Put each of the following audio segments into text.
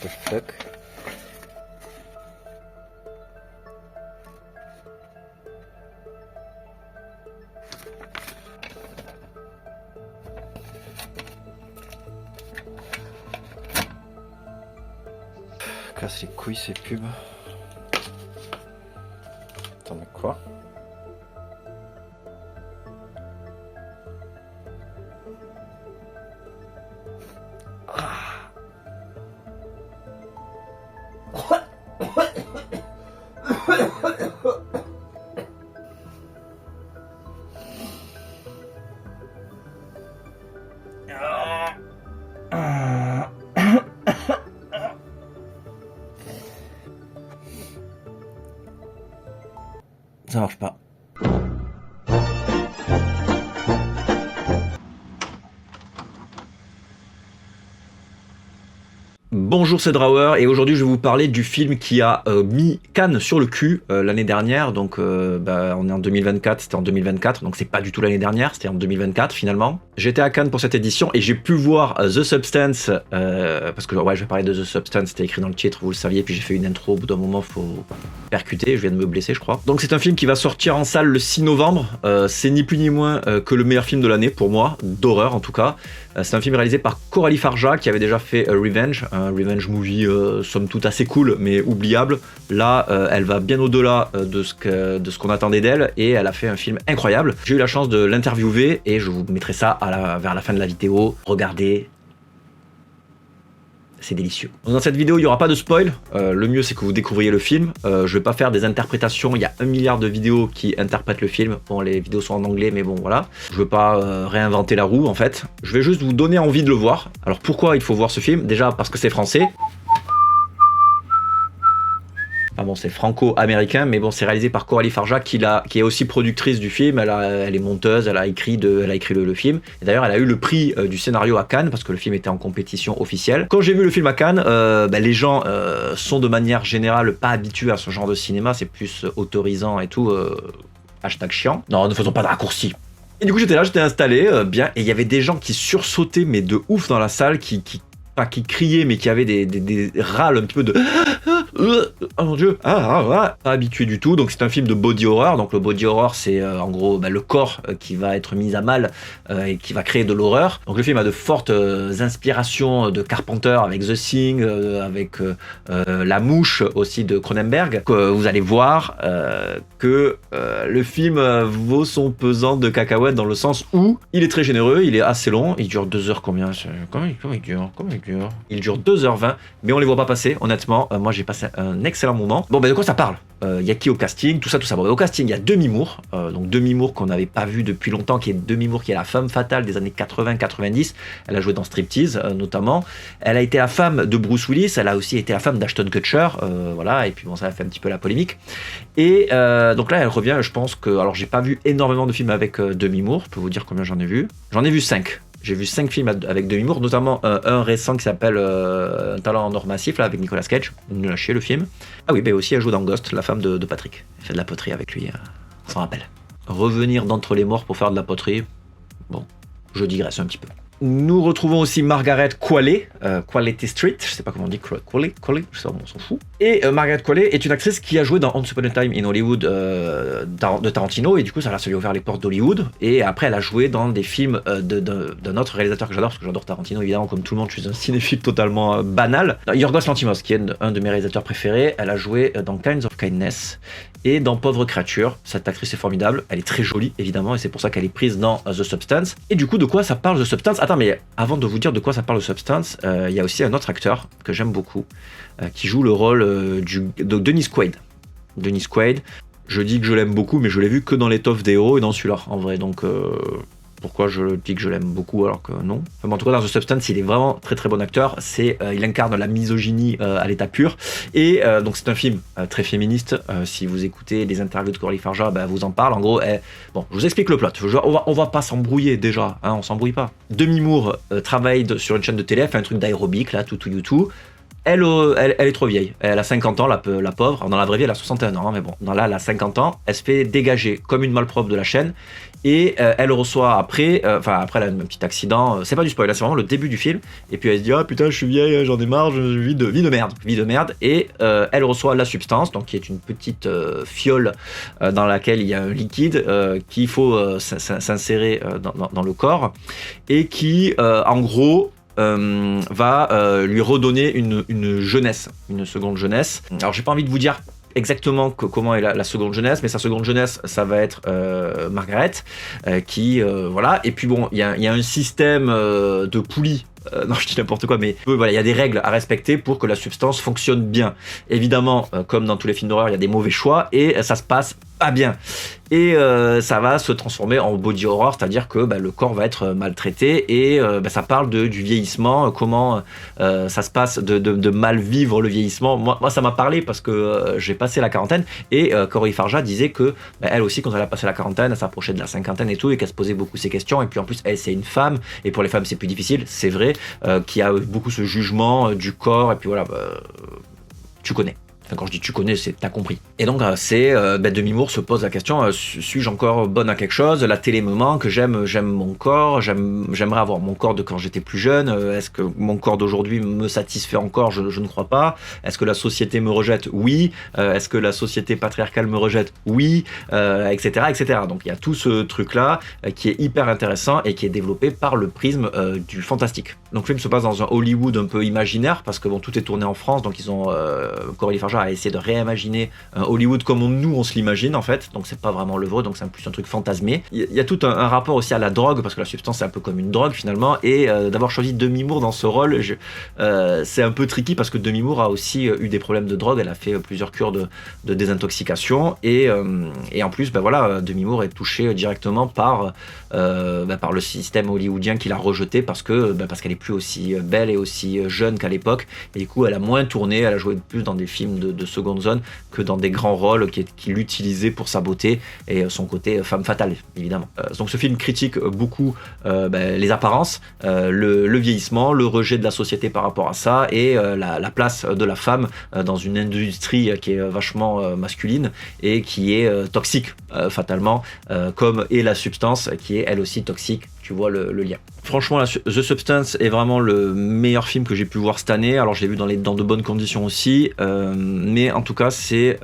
Toc toc. Casse les couilles ces pubs. Attends, mais quoi? Ça marche pas. Bonjour, c'est Drawer et aujourd'hui je vais vous parler du film qui a mis Cannes sur le cul l'année dernière. Donc on est en 2024, c'était en 2024, donc c'est pas du tout l'année dernière, c'était en 2024 finalement. J'étais à Cannes pour cette édition et j'ai pu voir The Substance, parce que ouais, je vais parler de The Substance, c'était écrit dans le titre, vous le saviez, puis j'ai fait une intro, au bout d'un moment faut percuter, je viens de me blesser je crois. Donc c'est un film qui va sortir en salle le 6 novembre, c'est ni plus ni moins que le meilleur film de l'année pour moi, d'horreur en tout cas. C'est un film réalisé par Coralie Farja qui avait déjà fait Revenge, un revenge movie somme toute assez cool mais oubliable. Là elle va bien au-delà de ce qu'on attendait d'elle et elle a fait un film incroyable. J'ai eu la chance de l'interviewer et je vous mettrai ça vers la fin de la vidéo. Regardez, c'est délicieux. Dans cette vidéo, il n'y aura pas de spoil. Le mieux, c'est que vous découvriez le film. Je vais pas faire des interprétations. Il y a 1 milliard de vidéos qui interprètent le film. Bon, les vidéos sont en anglais, mais bon, voilà. Je veux pas réinventer la roue, en fait. Je vais juste vous donner envie de le voir. Alors, pourquoi il faut voir ce film? Déjà, parce que c'est français. Ah bon, c'est franco-américain, mais bon, c'est réalisé par Coralie Farja qui est aussi productrice du film. Elle est monteuse, elle a écrit le film. Et d'ailleurs, elle a eu le prix du scénario à Cannes parce que le film était en compétition officielle. Quand j'ai vu le film à Cannes, les gens sont de manière générale pas habitués à ce genre de cinéma. C'est plus autorisant et tout. Hashtag chiant. Non, ne faisons pas de raccourcis. Et du coup, j'étais là, j'étais installé, bien, et il y avait des gens qui sursautaient, mais de ouf dans la salle, qui criaient, mais qui avaient des râles un petit peu de oh mon dieu, pas habitué du tout. Donc c'est un film de body horror. Donc le body horror, c'est en gros le corps qui va être mis à mal et qui va créer de l'horreur. Donc le film a de fortes inspirations de Carpenter avec The Thing, avec La Mouche aussi de Cronenberg. Vous allez voir que le film vaut son pesant de cacahuètes dans le sens où il est très généreux, il est assez long, il dure 2 heures combien? Comment il dure? Il dure 2h20, mais on les voit pas passer, honnêtement. Moi j'ai passé un excellent moment. Bon, de quoi ça parle? Il y a qui au casting? Tout ça. Bon, au casting, il y a Demi Moore. Donc Demi Moore qu'on n'avait pas vu depuis longtemps, qui est Demi Moore, qui est la femme fatale des années 80-90. Elle a joué dans Striptease, notamment. Elle a été la femme de Bruce Willis. Elle a aussi été la femme d'Ashton Kutcher. Voilà, et puis bon, ça a fait un petit peu la polémique. Et donc là, elle revient, je pense que... Alors, j'ai pas vu énormément de films avec Demi Moore. Je peux vous dire combien j'en ai vu. J'en ai vu 5. J'ai vu 5 films avec Demi Moore, notamment un récent qui s'appelle Un talent en or massif, là, avec Nicolas Cage. Nul à chier, le film. Ah oui, aussi elle joue dans Ghost, la femme de Patrick. Elle fait de la poterie avec lui, on s'en rappelle. Revenir d'entre les morts pour faire de la poterie, bon, je digresse un petit peu. Nous retrouvons aussi Margaret Qualley, Quality Street, je sais pas comment on dit, Qualley, je sais pas, on s'en fout. Et Margaret Qualley est une actrice qui a joué dans Once Upon a Time in Hollywood de Tarantino, et du coup ça lui a ouvert les portes d'Hollywood. Et après elle a joué dans des films d'un autre réalisateur que j'adore, parce que j'adore Tarantino évidemment, comme tout le monde, je suis un cinéphile totalement banal. Yorgos Lanthimos, qui est un de mes réalisateurs préférés, elle a joué dans Kinds of Kindness et dans Pauvre créature. Cette actrice est formidable, elle est très jolie évidemment, et c'est pour ça qu'elle est prise dans The Substance. Et du coup, de quoi ça parle The Substance? Attends, mais avant de vous dire de quoi ça parle The Substance, il y a aussi un autre acteur que j'aime beaucoup, qui joue le rôle de Dennis Quaid. Dennis Quaid, je dis que je l'aime beaucoup, mais je l'ai vu que dans l'étoffe des héros et dans celui-là, en vrai, donc... Pourquoi je dis que je l'aime beaucoup alors que non? Enfin, en tout cas, dans The Substance, il est vraiment très très bon acteur. Il incarne la misogynie à l'état pur. Et donc c'est un film très féministe. Si vous écoutez les interviews de Coralie Farja, vous en parle. En gros, bon, je vous explique le plot. On va pas s'embrouiller déjà, hein, on s'embrouille pas. Demi Moore travaille sur une chaîne de télé, fait un truc d'aérobic là, tout. Elle est trop vieille. Elle a 50 ans, la pauvre. Dans la vraie vie, elle a 61 ans, hein, mais bon, là, elle a 50 ans. Elle se fait dégager comme une malpropre de la chaîne. Et elle reçoit après, après elle a un petit accident. C'est pas du spoil, là, c'est vraiment le début du film. Et puis elle se dit, ah putain, je suis vieille, j'en ai marre, vie de merde. Vie de merde. Et elle reçoit la substance, donc qui est une petite fiole dans laquelle il y a un liquide qu'il faut s'insérer dans le corps. Et qui, en gros, va lui redonner une jeunesse, une seconde jeunesse. Alors j'ai pas envie de vous dire exactement comment est la seconde jeunesse, mais sa seconde jeunesse, ça va être Margaret, qui voilà. Et puis bon, il y a un système de poulies. Non, je dis n'importe quoi, mais voilà, il y a des règles à respecter pour que la substance fonctionne bien. Évidemment, comme dans tous les films d'horreur, il y a des mauvais choix et ça se passe pas bien. Et ça va se transformer en body horror, c'est-à-dire que le corps va être maltraité et ça parle du vieillissement, comment ça se passe de mal vivre le vieillissement. Moi ça m'a parlé parce que j'ai passé la quarantaine et Coralie Farja disait que elle aussi, quand elle a passé la quarantaine, elle s'approchait de la cinquantaine et tout, et qu'elle se posait beaucoup ces questions. Et puis en plus, elle, c'est une femme, et pour les femmes c'est plus difficile, c'est vrai, qui a beaucoup ce jugement du corps, et puis voilà, tu connais. Enfin, quand je dis tu connais, c'est t'as compris. Et donc Demi Moore se pose la question, suis-je encore bonne à quelque chose? La télé me manque, j'aime mon corps, j'aimerais avoir mon corps de quand j'étais plus jeune. Est-ce que mon corps d'aujourd'hui me satisfait encore? Je ne crois pas. Est-ce que la société me rejette? Oui. Est-ce que la société patriarcale me rejette? Oui, etc., etc. Donc il y a tout ce truc-là qui est hyper intéressant et qui est développé par le prisme du fantastique. Donc le film se passe dans un Hollywood un peu imaginaire, parce que bon, tout est tourné en France, donc ils ont Coralie Farja a essayé de réimaginer un Hollywood comme nous on se l'imagine en fait, donc c'est pas vraiment le vrai, donc c'est plus un truc fantasmé. Il y a tout un rapport aussi à la drogue, parce que la substance c'est un peu comme une drogue finalement, et d'avoir choisi Demi Moore dans ce rôle, c'est un peu tricky, parce que Demi Moore a aussi eu des problèmes de drogue, elle a fait plusieurs cures de désintoxication, et en plus voilà, Demi Moore est touchée directement par le système hollywoodien qui l'a rejetée, parce qu'elle est plus aussi belle et aussi jeune qu'à l'époque, et du coup elle a moins tourné, elle a joué plus dans des films de seconde zone que dans des grands rôles qu'il utilisait pour sa beauté et son côté femme fatale, évidemment. Donc ce film critique beaucoup les apparences, le vieillissement, le rejet de la société par rapport à ça, et la place de la femme dans une industrie qui est vachement masculine et qui est toxique fatalement, comme est la substance qui est elle aussi toxique. Tu vois le lien. Franchement, The Substance est vraiment le meilleur film que j'ai pu voir cette année. Alors je l'ai vu dans de bonnes conditions aussi, mais en tout cas c'est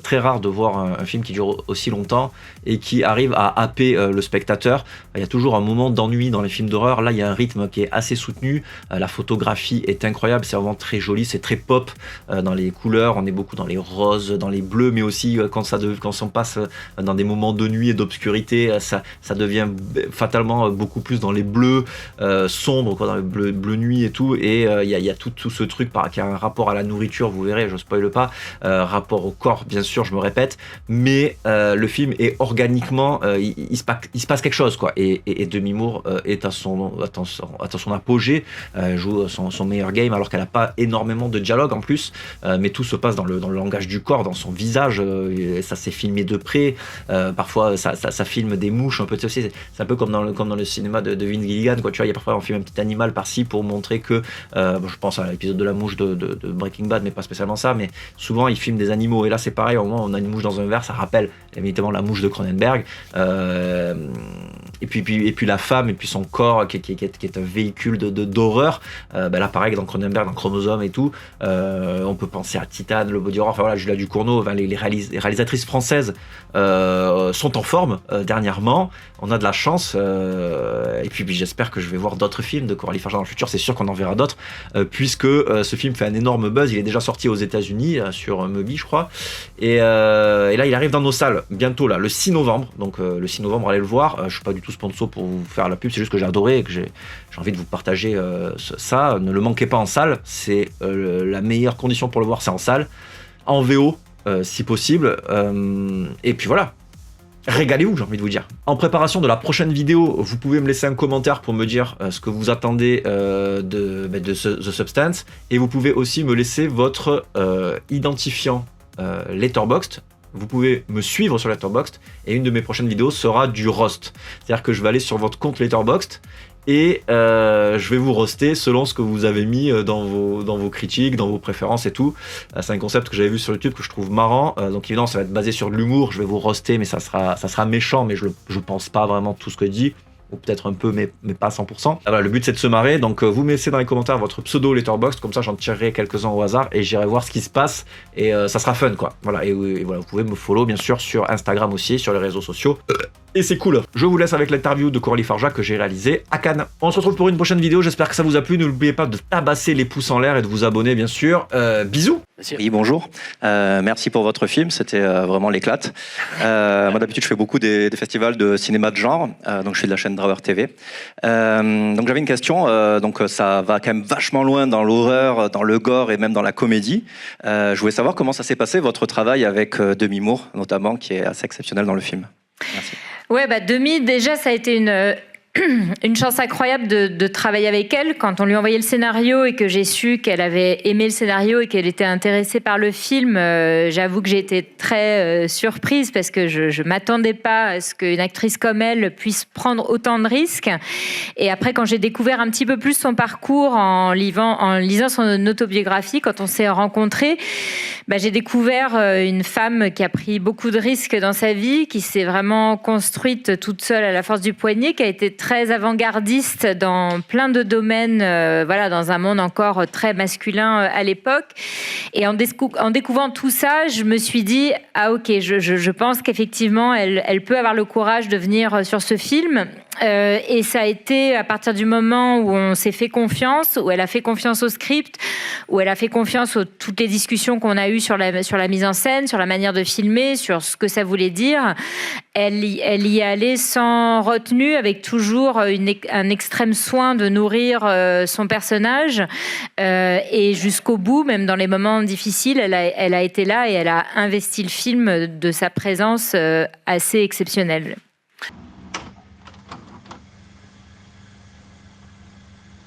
très rare de voir un film qui dure aussi longtemps et qui arrive à happer le spectateur. Il y a toujours un moment d'ennui dans les films d'horreur. Là il y a un rythme qui est assez soutenu, la photographie est incroyable, c'est vraiment très joli, c'est très pop dans les couleurs, on est beaucoup dans les roses, dans les bleus, mais aussi quand on passe dans des moments de nuit et d'obscurité, ça devient fatalement beaucoup plus dans les bleus sombres, dans le bleu nuit et tout, et il y a tout ce truc qui a un rapport à la nourriture, vous verrez, je spoil pas, rapport au corps bien sûr, je me répète, mais le film est organiquement, il se passe quelque chose quoi, et Demi Moore est à son apogée, joue son meilleur game, alors qu'elle a pas énormément de dialogue en plus, mais tout se passe dans le langage du corps, dans son visage, et ça s'est filmé de près, parfois ça filme des mouches un peu, c'est un peu comme dans le cinéma de Vince Gilligan, quoi, tu vois, il y a parfois on filme un petit animal par-ci pour montrer que, je pense à l'épisode de la mouche de Breaking Bad, mais pas spécialement ça, mais souvent ils filment des animaux, et là c'est pareil, au moment où on a une mouche dans un verre, ça rappelle évidemment la mouche de Cronenberg, et puis la femme, et puis son corps qui est un véhicule d'horreur, là pareil dans Cronenberg, dans Chromosome et tout, on peut penser à Titane, le body horror, enfin voilà, Julia Ducournau, les réalisatrices françaises sont en forme dernièrement, on a de la chance, et puis j'espère que je vais voir d'autres films de Coralie Farja dans le futur, c'est sûr qu'on en verra d'autres, puisque ce film fait un énorme buzz, il est déjà sorti aux États-Unis sur Mubi je crois, et là il arrive dans nos salles bientôt là, le 6 novembre, donc le 6 novembre allez le voir, je suis pas du tout sponsor pour vous faire la pub, c'est juste que j'ai adoré et que j'ai envie de vous partager ça, ne le manquez pas en salle, c'est la meilleure condition pour le voir, c'est en salle, en VO si possible, et puis voilà. Régalez-vous, j'ai envie de vous dire. En préparation de la prochaine vidéo, vous pouvez me laisser un commentaire pour me dire ce que vous attendez de The Substance, et vous pouvez aussi me laisser votre identifiant Letterboxd. Vous pouvez me suivre sur Letterboxd, et une de mes prochaines vidéos sera du roast. C'est-à-dire que je vais aller sur votre compte Letterboxd et je vais vous roaster selon ce que vous avez mis dans vos critiques, dans vos préférences et tout. C'est un concept que j'avais vu sur YouTube que je trouve marrant. Donc évidemment, ça va être basé sur de l'humour. Je vais vous roaster, mais ça sera méchant, mais je pense pas vraiment tout ce que je dis. Ou peut-être un peu, mais pas à 100%. Ah, voilà, le but, c'est de se marrer. Donc, vous mettez dans les commentaires votre pseudo Letterboxd. Comme ça, j'en tirerai quelques-uns au hasard et j'irai voir ce qui se passe. Et ça sera fun, quoi. Voilà. Et voilà, vous pouvez me follow, bien sûr, sur Instagram aussi, sur les réseaux sociaux. Et c'est cool. Je vous laisse avec l'interview de Coralie Farja que j'ai réalisée à Cannes. On se retrouve pour une prochaine vidéo. J'espère que ça vous a plu. N'oubliez pas de tabasser les pouces en l'air et de vous abonner, bien sûr. Bisous. Oui, bonjour. Merci pour votre film. C'était vraiment l'éclate. Moi, d'habitude, je fais beaucoup des festivals de cinéma de genre. Donc, je suis de la chaîne Drawer TV. Donc, j'avais une question. Donc, ça va quand même vachement loin dans l'horreur, dans le gore et même dans la comédie. Je voulais savoir comment ça s'est passé, votre travail avec Demi Moore, notamment, qui est assez exceptionnel dans le film. Merci. Ouais, Demi, déjà, ça a été une chance incroyable de travailler avec elle. Quand on lui a envoyé le scénario et que j'ai su qu'elle avait aimé le scénario et qu'elle était intéressée par le film, j'avoue que j'ai été très surprise parce que je m'attendais pas à ce qu'une actrice comme elle puisse prendre autant de risques. Et après, quand j'ai découvert un petit peu plus son parcours en lisant son autobiographie, quand on s'est rencontrés, j'ai découvert une femme qui a pris beaucoup de risques dans sa vie, qui s'est vraiment construite toute seule à la force du poignet, qui a été très avant-gardiste dans plein de domaines, dans un monde encore très masculin à l'époque. Et en découvrant tout ça, je me suis dit, ok, je pense qu'effectivement, elle peut avoir le courage de venir sur ce film. Et ça a été à partir du moment où on s'est fait confiance, où elle a fait confiance au script, où elle a fait confiance aux toutes les discussions qu'on a eues sur la mise en scène, sur la manière de filmer, sur ce que ça voulait dire. Elle y est allée sans retenue, avec toujours un extrême soin de nourrir son personnage. Et jusqu'au bout, même dans les moments difficiles, elle a été là et elle a investi le film de sa présence assez exceptionnelle.